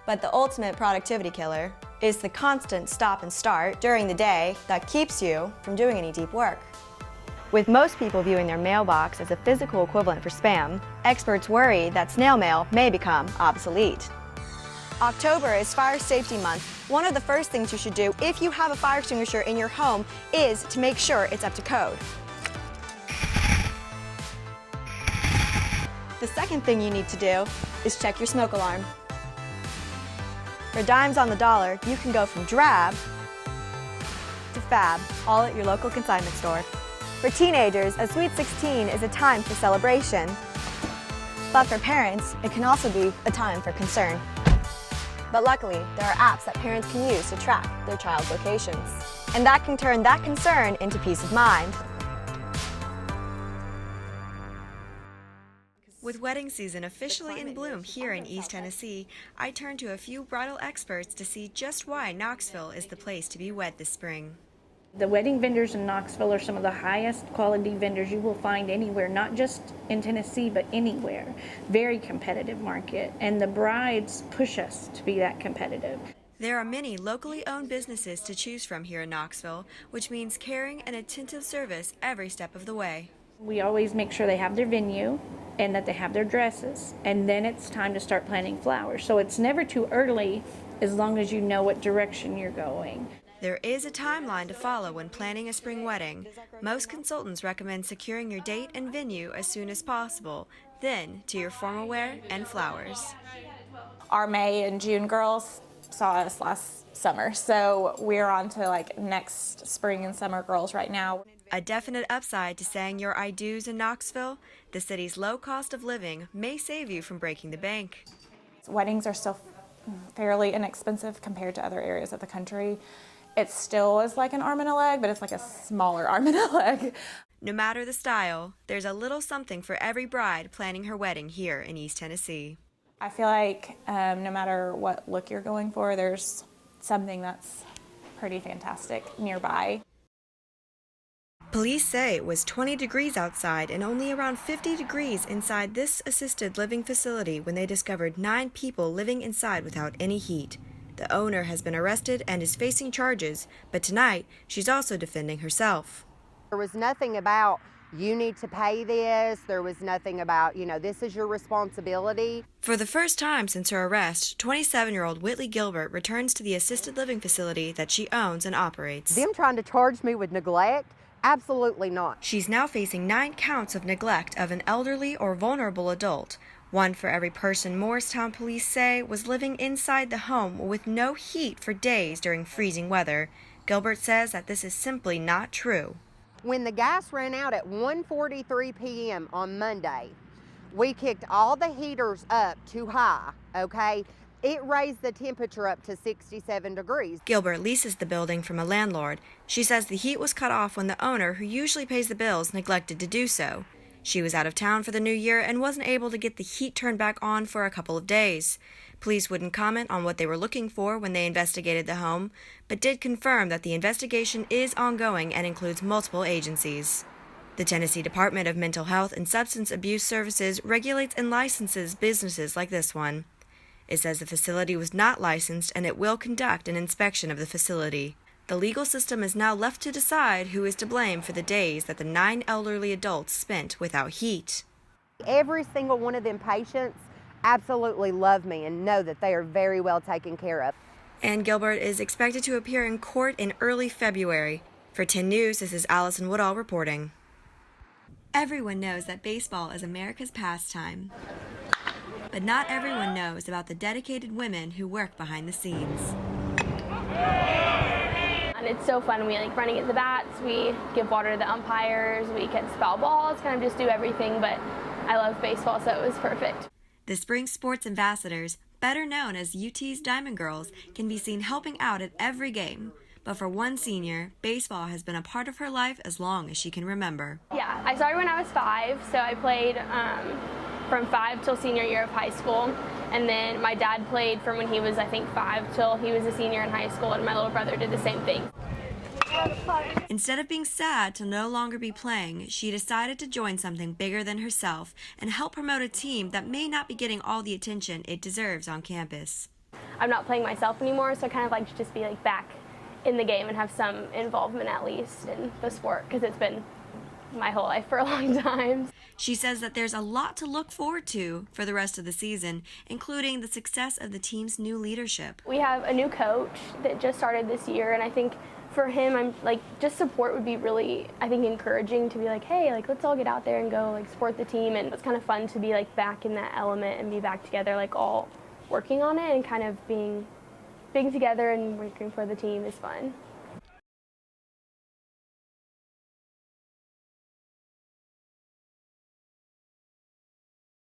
But the ultimate productivity killer is the constant stop and start during the day that keeps you from doing any deep work. With most people viewing their mailbox as a physical equivalent for spam, experts worry that snail mail may become obsolete. October is Fire Safety Month. One of the first things you should do if you have a fire extinguisher in your home is to make sure it's up to code. The second thing you need to do is check your smoke alarm. For dimes on the dollar, you can go from drab to fab, all at your local consignment store. For teenagers, a Sweet 16 is a time for celebration. But for parents, it can also be a time for concern. But luckily, there are apps that parents can use to track their child's locations. And that can turn that concern into peace of mind. With wedding season officially in bloom here in East Tennessee, I turn to a few bridal experts to see just why Knoxville is the place to be wed this spring. The wedding vendors in Knoxville are some of the highest quality vendors you will find anywhere, not just in Tennessee, but anywhere. Very competitive market, and the brides push us to be that competitive. There are many locally owned businesses to choose from here in Knoxville, which means caring and attentive service every step of the way. We always make sure they have their venue and that they have their dresses, and then it's time to start planting flowers. So it's never too early as long as you know what direction you're going. There is a timeline to follow when planning a spring wedding. Most consultants recommend securing your date and venue as soon as possible, then to your formal wear and flowers. Our May and June girls saw us last summer, so we're on to next spring and summer girls right now. A definite upside to saying your I do's in Knoxville, the city's low cost of living may save you from breaking the bank. Weddings are still fairly inexpensive compared to other areas of the country. It still is like an arm and a leg, but it's like a smaller arm and a leg. No matter the style, there's a little something for every bride planning her wedding here in East Tennessee. I feel like no matter what look you're going for, there's something that's pretty fantastic nearby. Police say it was 20 degrees outside and only around 50 degrees inside this assisted living facility when they discovered 9 people living inside without any heat. The owner has been arrested and is facing charges, but tonight she's also defending herself. There was nothing about, you need to pay this. There was nothing about, this is your responsibility. For the first time since her arrest, 27-year-old Whitley Gilbert returns to the assisted living facility that she owns and operates. Them trying to charge me with neglect? Absolutely not. She's now facing 9 counts of neglect of an elderly or vulnerable adult. One for every person Morristown police say was living inside the home with no heat for days during freezing weather. Gilbert says that this is simply not true. When the gas ran out at 1:43 p.m. on Monday, we kicked all the heaters up too high, okay? It raised the temperature up to 67 degrees. Gilbert leases the building from a landlord. She says the heat was cut off when the owner, who usually pays the bills, neglected to do so. She was out of town for the new year and wasn't able to get the heat turned back on for a couple of days. Police wouldn't comment on what they were looking for when they investigated the home, but did confirm that the investigation is ongoing and includes multiple agencies. The Tennessee Department of Mental Health and Substance Abuse Services regulates and licenses businesses like this one. It says the facility was not licensed and it will conduct an inspection of the facility. The legal system is now left to decide who is to blame for the days that the 9 elderly adults spent without heat. Every single one of them patients absolutely love me and know that they are very well taken care of. And Gilbert is expected to appear in court in early February. For 10 News, this is Allison Woodall reporting. Everyone knows that baseball is America's pastime. But not everyone knows about the dedicated women who work behind the scenes. And it's so fun. We like running at the bats, we give water to the umpires, we catch foul balls, kind of just do everything, but I love baseball, so it was perfect. The Spring Sports Ambassadors, better known as UT's Diamond Girls, can be seen helping out at every game. But for one senior, baseball has been a part of her life as long as she can remember. Yeah, I started when I was 5, so I played from 5 till senior year of high school. And then my dad played from when he was, I think, 5 till he was a senior in high school, and my little brother did the same thing. Instead of being sad to no longer be playing, she decided to join something bigger than herself and help promote a team that may not be getting all the attention it deserves on campus. I'm not playing myself anymore, so I kind of like to just be like back in the game and have some involvement at least in the sport, because it's been my whole life for a long time. She says that there's a lot to look forward to for the rest of the season, including the success of the team's new leadership. We have a new coach that just started this year, and I think for him, I'm like, just support would be really, I think, encouraging to be like, hey, like, let's all get out there and go like support the team. And it's kind of fun to be like back in that element and be back together, like all working on it, and kind of being together and working for the team is fun.